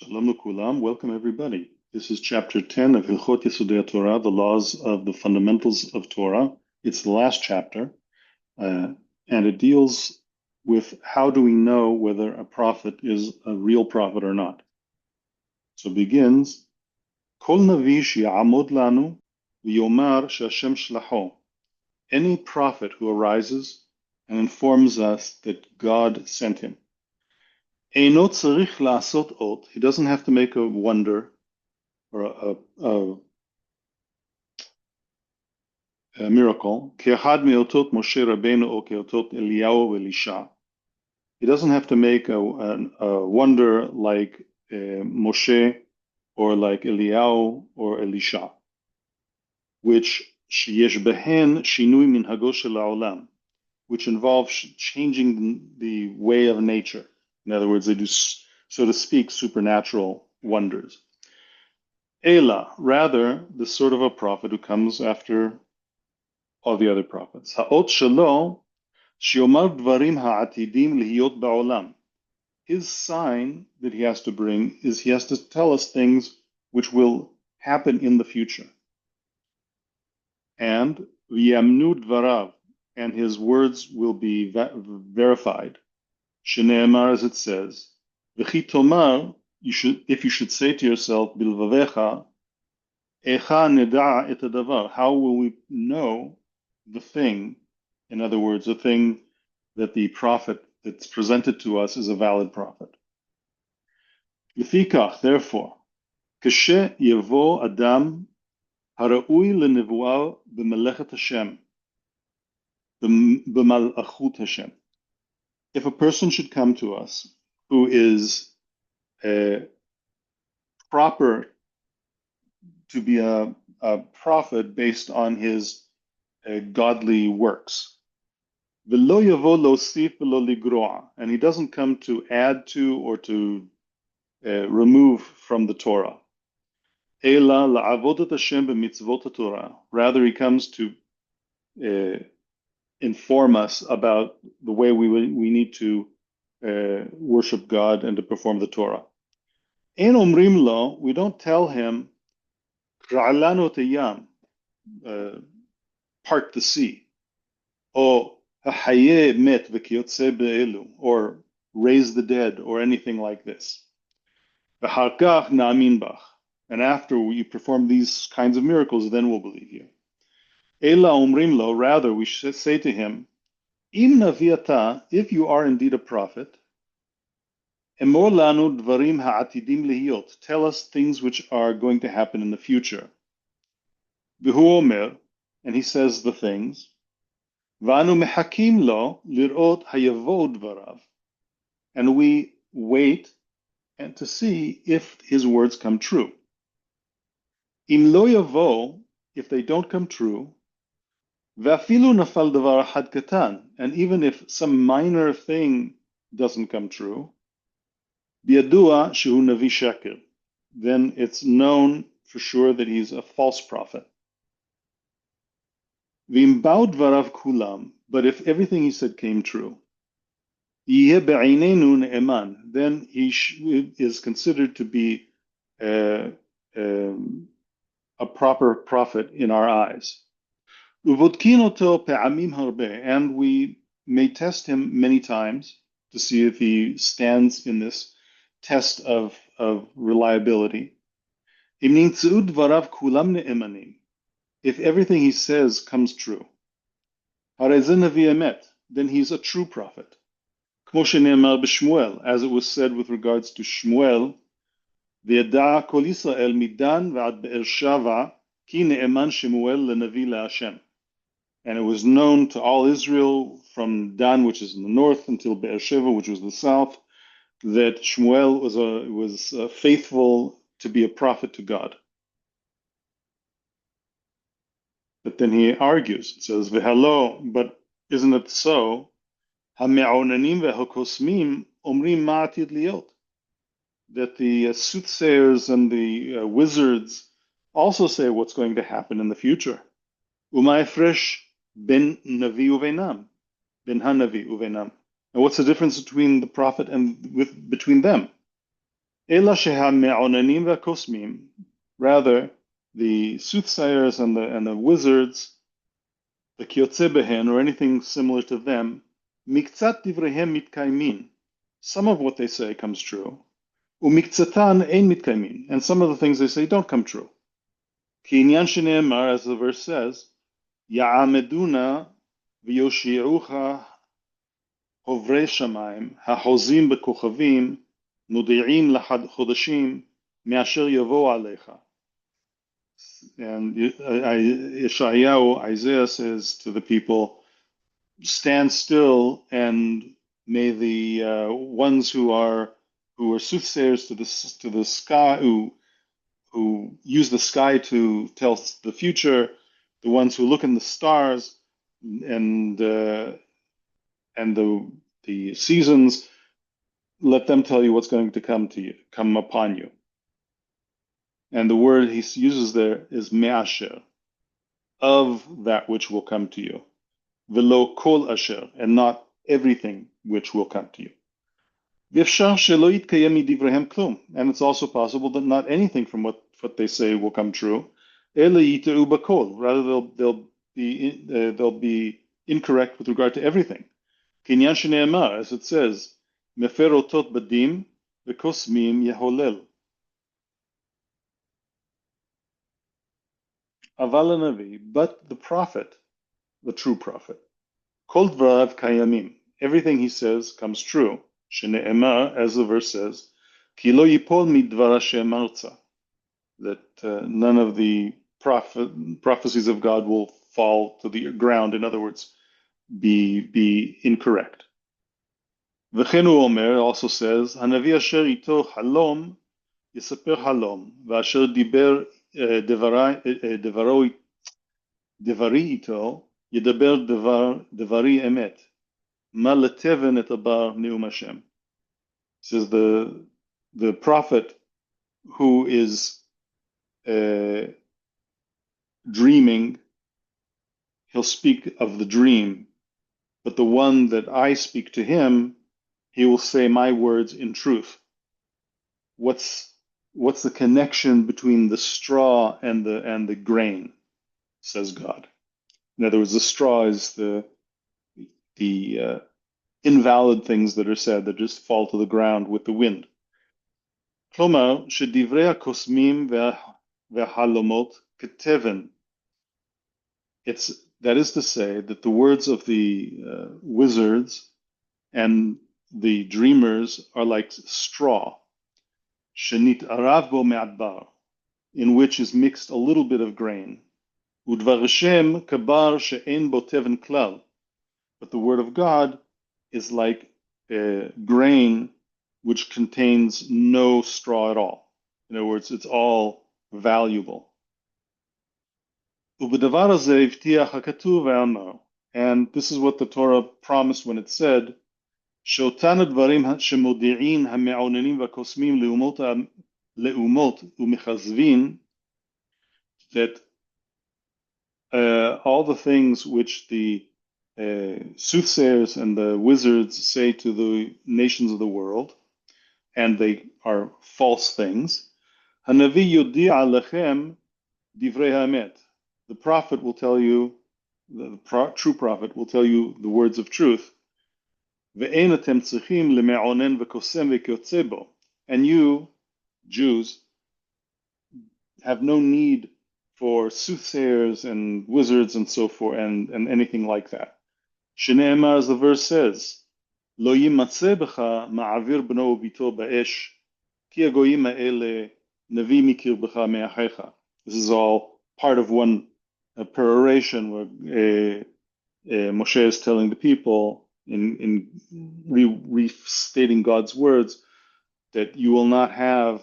Shalom Kulam. Welcome everybody. This is chapter 10 of Hilchot Yesodei Torah, the laws of the fundamentals of Torah. It's the last chapter, and it deals with how do we know whether a prophet is a real prophet or not. So it begins, Kol Navi she'amod lanu v'yomar she'Hashem shlacho. Any prophet who arises and informs us that God sent him. Eino tzarich la'asot ot. He doesn't have to make a wonder or a miracle. כאחד מאותות משה רבנו או כאותות אליהו ואלישע. He doesn't have to make a wonder like Moshe or like Eliyahu or Elisha, which שיש בהן שינוי מנהגו של העולם, which involves changing the way of nature. In other words, they do, so to speak, supernatural wonders. Ela, rather, the sort of a prophet who comes after all the other prophets. Ha'ot shelo, shiomar dvarim ha'atidim lihiyot ba'olam. His sign that he has to bring is he has to tell us things which will happen in the future. And v'yamnu dvarav, and his words will be verified. Shene'emar, as it says, v'chi tomar, if you should say to yourself, bilvavecha, echa neda et hadavar, how will we know the thing? In other words, the thing that the prophet that's presented to us is a valid prophet. Lefikach, therefore, kashe yevo adam hara'ui lenevuah b'melechet Hashem, b'malachut Hashem. If a person should come to us who is proper to be a prophet based on his godly works, v'lo yavo losif v'lo ligroa, and he doesn't come to add to or to remove from the Torah. Ela la'avodat Hashem b'mitzvot Torah. Rather, he comes to inform us about the way we need to worship God and to perform the Torah. Ein omrim lo, we don't tell him, kra'alanu teyam, part the sea, or ha'haye met v'kiyotze be'elu, or raise the dead, or anything like this. V'har kach na'amin bach, and after you perform these kinds of miracles, then we'll believe you. Ela omrim lo, rather we should say to him, Im naviata, if you are indeed a prophet, emor lanu dvarim ha'atidim lihiyot, tell us things which are going to happen in the future. V'hu omer, and he says the things, v'anu mehakim lo lirot hayavo dvarav, and we wait and to see if his words come true. Im lo yavo, if they don't come true, V'afilu nafal davar had katan, and even if some minor thing doesn't come true, biadua shehu navi sheker, then it's known for sure that he's a false prophet. V'imbau dvarav kulam, but if everything he said came true, yeh be'einenu ne'eman, then he is considered to be a proper prophet in our eyes. And we may test him many times to see if he stands in this test of reliability. If everything he says comes true, then he's a true prophet. As it was said with regards to Shmuel, וידע כל ישראל מדן ועד באר שבע כי נאמן שמואל לנביא להשם. And it was known to all Israel from Dan, which is in the north, until Beersheba, which was the south, that Shmuel was faithful to be a prophet to God. But then he argues, it says, "V'halo," but isn't it so? "Hame'onanim ve'hokosmim omrim ma'atid liot," that the soothsayers and the wizards also say what's going to happen in the future. U'ma'efresh ben navi uvenam, ben hanavi uvenam. And what's the difference between the prophet and between them? אלא שהמעוננים והקוסמים, rather, the soothsayers and the wizards, the kiyotze behen, or anything similar to them, מקצת דבריהם מתקיימים. Some of what they say comes true. ומקצתן אין מתקיימים. And some of the things they say don't come true. כי עניין שנאמר, as the verse says, יעמדונה ויושיעוך עוברי שמיים, החוזים בכוכבים, מודיעים לחודשים, מאשר יבוא עליך. And Yeshayahu, Isaiah says to the people, stand still and may the ones who are soothsayers to the sky, who use the sky to tell the future, the ones who look in the stars and the seasons, let them tell you what's going to come upon you. And the word he uses there is me'asher, of that which will come to you. Velo kol asher, and not everything which will come to you. V'efshar shelo yitkayem midivrehem klum, and it's also possible that not anything from what they say will come true. Ele yiteu bakol, rather they'll be incorrect with regard to everything. Kinyan shene'emar, as it says, mefer otot badim v'kosmim yeholel. Aval Navi, but the prophet, the true prophet, kol dvarav kayamim, everything he says comes true. Shene'emar, as the verse says, ki lo yipol midvar Hashem arza, that none of the prophecies of God will fall to the ground. In other words, be incorrect. V'chenu Omer also says, Hanavi asher ito halom yisaper halom, v'asher diber devari ito yedaber devari emet, ma leteven et abar neum Hashem. Says the prophet who is dreaming, he'll speak of the dream, but the one that I speak to him, he will say my words in truth. What's the connection between the straw and the grain, says God. In other words, the straw is the invalid things that are said that just fall to the ground with the wind. כלומר, שדברי הקוסמים והחלומות כתבן. That is to say that the words of the wizards and the dreamers are like straw, שנתערב בו מעבר, in which is mixed a little bit of grain. ודבר השם כבר שאין בו תבן כלל. But the word of God is like a grain which contains no straw at all. In other words, it's all valuable. ובדבר הזה הבטיח הכתוב ואמר, and this is what the Torah promised when it said, שאותן הדברים שמודיעין המעוננים והקוסמים לאומות ומכזבין, that all the things which the soothsayers and the wizards say to the nations of the world, and they are false things, הנביא יודיע לכם דברי האמת. The prophet will tell you, the true prophet will tell you the words of truth. ואין אתם צריכים למעונן וקוסם וכיוצא בו. And you, Jews, have no need for soothsayers and wizards and so forth and anything like that. שנאמר, as the verse says, לא יימצא בך מעביר בנו וביתו באש, כי הגויים האלה נביא מקרבך מאחיך. This is all part of one peroration where Moshe is telling the people in restating God's words that you will not have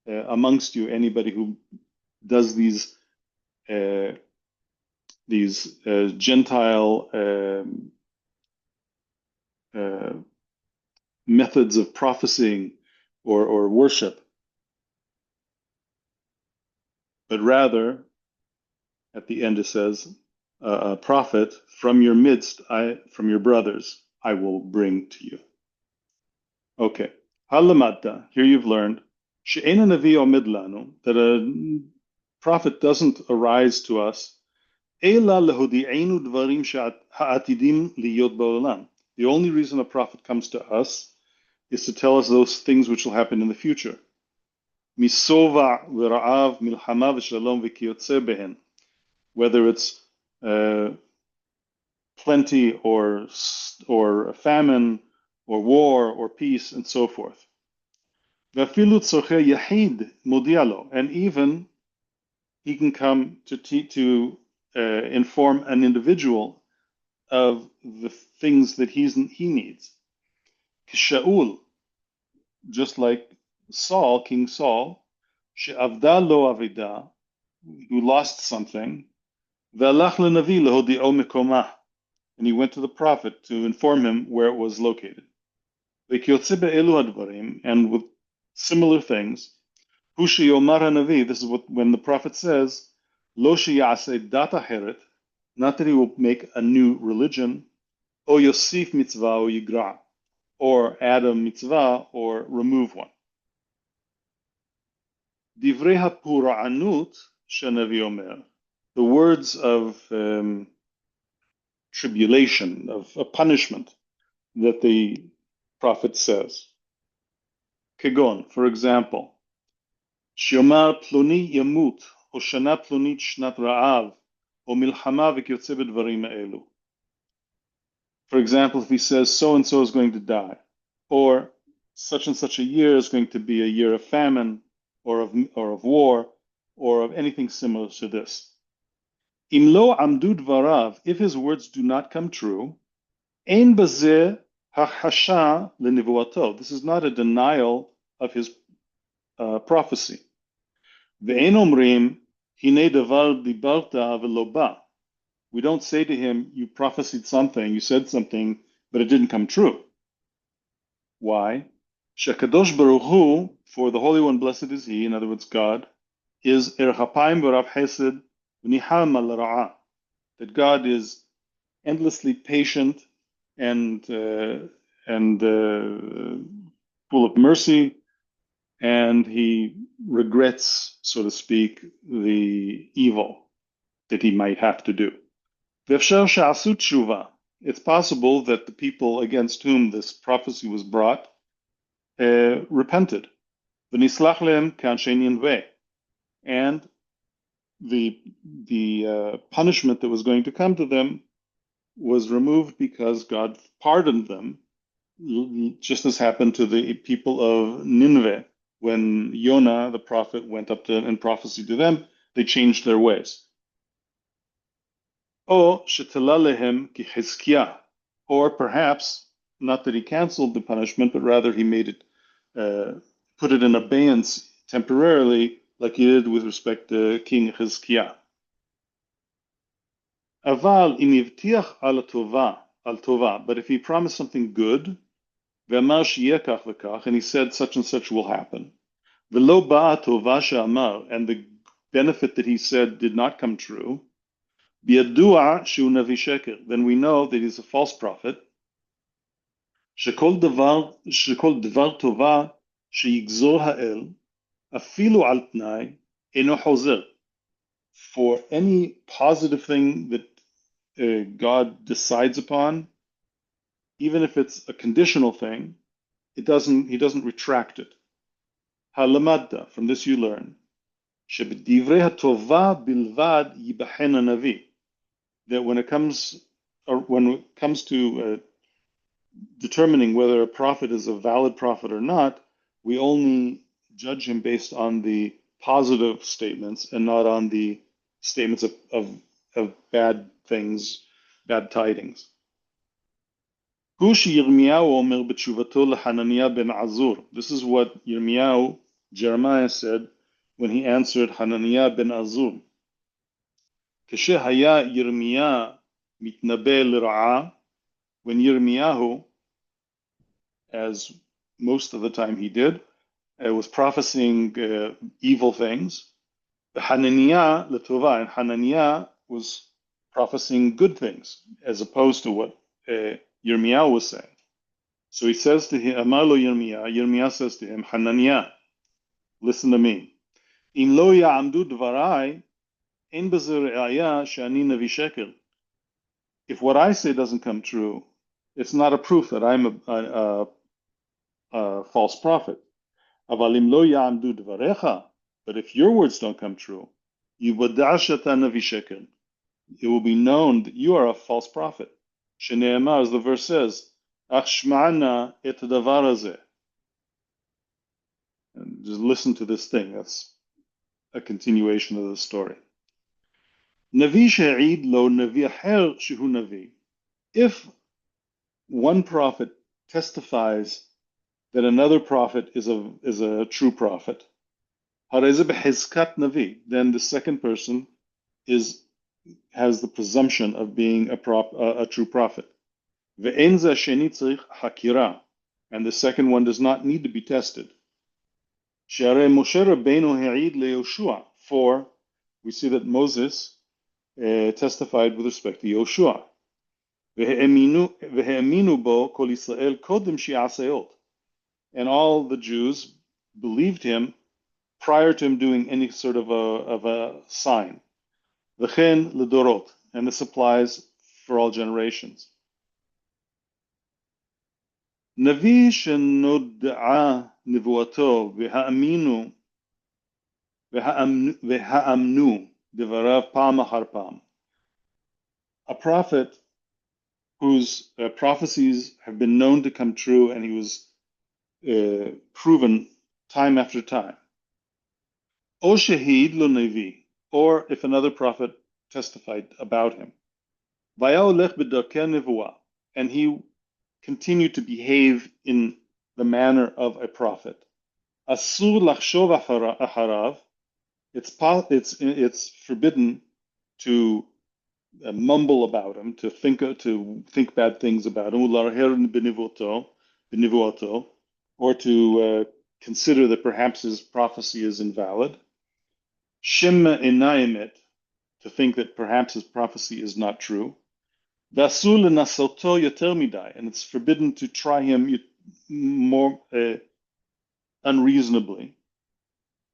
amongst you anybody who does these Gentile methods of prophesying or worship, but rather, at the end it says, a prophet from your midst, from your brothers, I will bring to you. Okay. Halamadta, here you've learned she'ena navi omed lanu, that a prophet doesn't arise to us, ela lehodi'enu dvarim ha'atidim liyot ba'olam. The only reason a prophet comes to us is to tell us those things which will happen in the future. Misova v'ra'av milchama v'shalom v'kiyotze behen. Whether it's plenty or famine or war or peace and so forth. Ve'afilu tzorchei yahid modialo, and even he can come to inform an individual of the things that he needs. Shaul, just like Saul, King Saul, she'avda lo avida, who lost something, ve'alach lenavi lehodi'o mekomah, and he went to the prophet to inform him where it was located. Ve'kiyotze be'elu hadvarim, and with similar things, hu sheyomar hanavi, this is when the prophet says, lo sheyaseh dat aheret, not that he will make a new religion, o yosif mitzvah o yigra, or add a mitzvah or remove one. Divrei hapura'anut shenavi omer, the words of tribulation, of a punishment that the prophet says. Kegon, for example, Shiomar ploni yamut, o shana plonit shnat ra'av, o milchama v'kyotze b'dvarim ha'elu. For example, if he says so and so is going to die, or such and such a year is going to be a year of famine, or of war, or of anything similar to this. Im lo amdu dvarav, if his words do not come true, ein bazeh hachasha lenivuato. This is not a denial of his prophecy. Ve'en omrim hine davar dibarta v'lo ba. We don't say to him, you prophesied something, you said something, but it didn't come true. Why? Shekadosh Baruch Hu, for the Holy One, blessed is He, in other words, God, is erchapayim v'rav chesed v'niham al ra'ah, that God is endlessly patient and full of mercy, and He regrets, so to speak, the evil that He might have to do. V'efshar she'asu tshuva. It's possible that the people against whom this prophecy was brought repented. V'nislach lehem k'anshei Nineveh, and the punishment that was going to come to them was removed because God pardoned them, just as happened to the people of Nineveh when Yonah, the prophet, went up and prophesied to them. They changed their ways. O shetala lehem ki Chizkiah, or perhaps not that he canceled the punishment, but rather he made it, put it in abeyance temporarily, like he did with respect to King Chizkiah. Aval im yivtiach al tova, but if he promised something good, ve'amar sheyeh kach v'kach, and he said such and such will happen, ve'lo ba'a tova she'amar, and the benefit that he said did not come true, bi'yadua shu navi sheker, then we know that he's a false prophet. Shekol devar tova sheyigzor ha'el, afilu al tnai, eno chozer. For any positive thing that God decides upon, even if it's a conditional thing, he doesn't retract it. Halamadda, from this you learn, shebedivrei hatova bilvad yibahen hanavi, that when it comes to determining whether a prophet is a valid prophet or not, we only judge him based on the positive statements and not on the statements of bad things, bad tidings. This is what Jeremiah said when he answered Hananiah ben Azur. When Yirmiyahu, as most of the time he did, was prophesying evil things, Hananiah letova, and Hananiah was prophesying good things, as opposed to what Yirmiyahu was saying. So he says to him, Amar lo Yirmiyahu, Yirmiyahu says to him, Hananiah, listen to me. אם לא יעמדו דבריי, אין בזה ראיה שאני נביא שקר. If what I say doesn't come true, it's not a proof that I'm a false prophet. אבל אם לא יעמדו דבריך, but if your words don't come true, יוודע שאתה נביא שקר. It will be known that you are a false prophet. שנאמר, as the verse says, אך שמענה את הדבר הזה. And just listen to this thing. That's a continuation of the story. נביא שהעיד לו נביא אחר שהוא נביא. If one prophet testifies that another prophet is a true prophet, הרי זה בחזקת נביא, then the second person has the presumption of being a true prophet. ואין זה השני צריך חקירה, and the second one does not need to be tested. שהרי משה רבנו העיד ליהושע, for we see that Moses testified with respect to Yoshua. והאמינו בו כל ישראל קודם שיעשה עוד. And all the Jews believed him prior to him doing any sort of a sign. וכן לדורות, and this applies for all generations. נביא שנודעה נבואתו והאמנו דבריו פעם אחר פעם. A prophet whose prophecies have been known to come true and he was proven time after time. או שהעיד לו נביא, or if another prophet testified about him. והיה הולך בדרכי הנבואה, and he continued to behave in the manner of a prophet. אסור לחשוב אחריו, it's forbidden to mumble about him, to think bad things about him, ולהרהר בנבואתו, or to consider that perhaps his prophecy is invalid. Shema enayemet, to think that perhaps his prophecy is not true. V'asur lenasoto yoter midai, and it's forbidden to try him more unreasonably.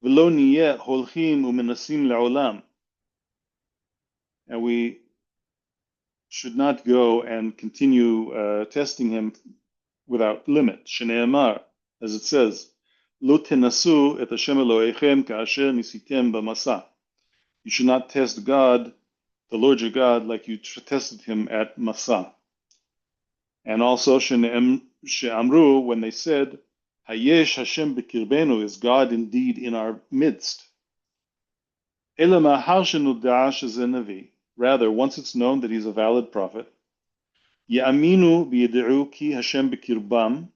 V'lo niyeh holchim u'menasim le'olam, and we should not go and continue testing him without limit. Shneimar, as it says, Lo tenasu et Hashem Elohechem ka'asher nisitem b'masa. You should not test God, the Lord your God, like you tested him at Masa. And also, she'amru, when they said, Hayesh Hashem b'kirbenu, is God indeed in our midst. Ela ma'achar shenuda'a shezeh navi. Rather, once it's known that he's a valid prophet, Ya'aminu v'yed'u ki Hashem b'kirbam,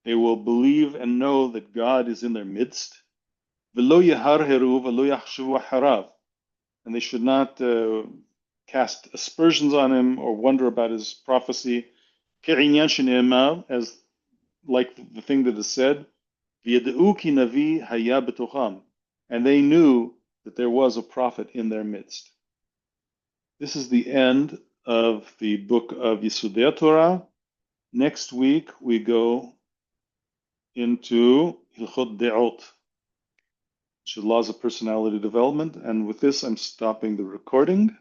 they will believe and know that God is in their midst. V'lo yaharheru v'lo yachshavu harav, and they should not cast aspersions on him or wonder about his prophecy. Ke'inyan shene'emar, as like the thing that is said, v'yed'u ki navi haya b'tocham, and they knew that there was a prophet in their midst. This is the end of the book of Yesodei Torah. Next week we go into Hilchot De'ot, which is laws of personality development. And with this, I'm stopping the recording.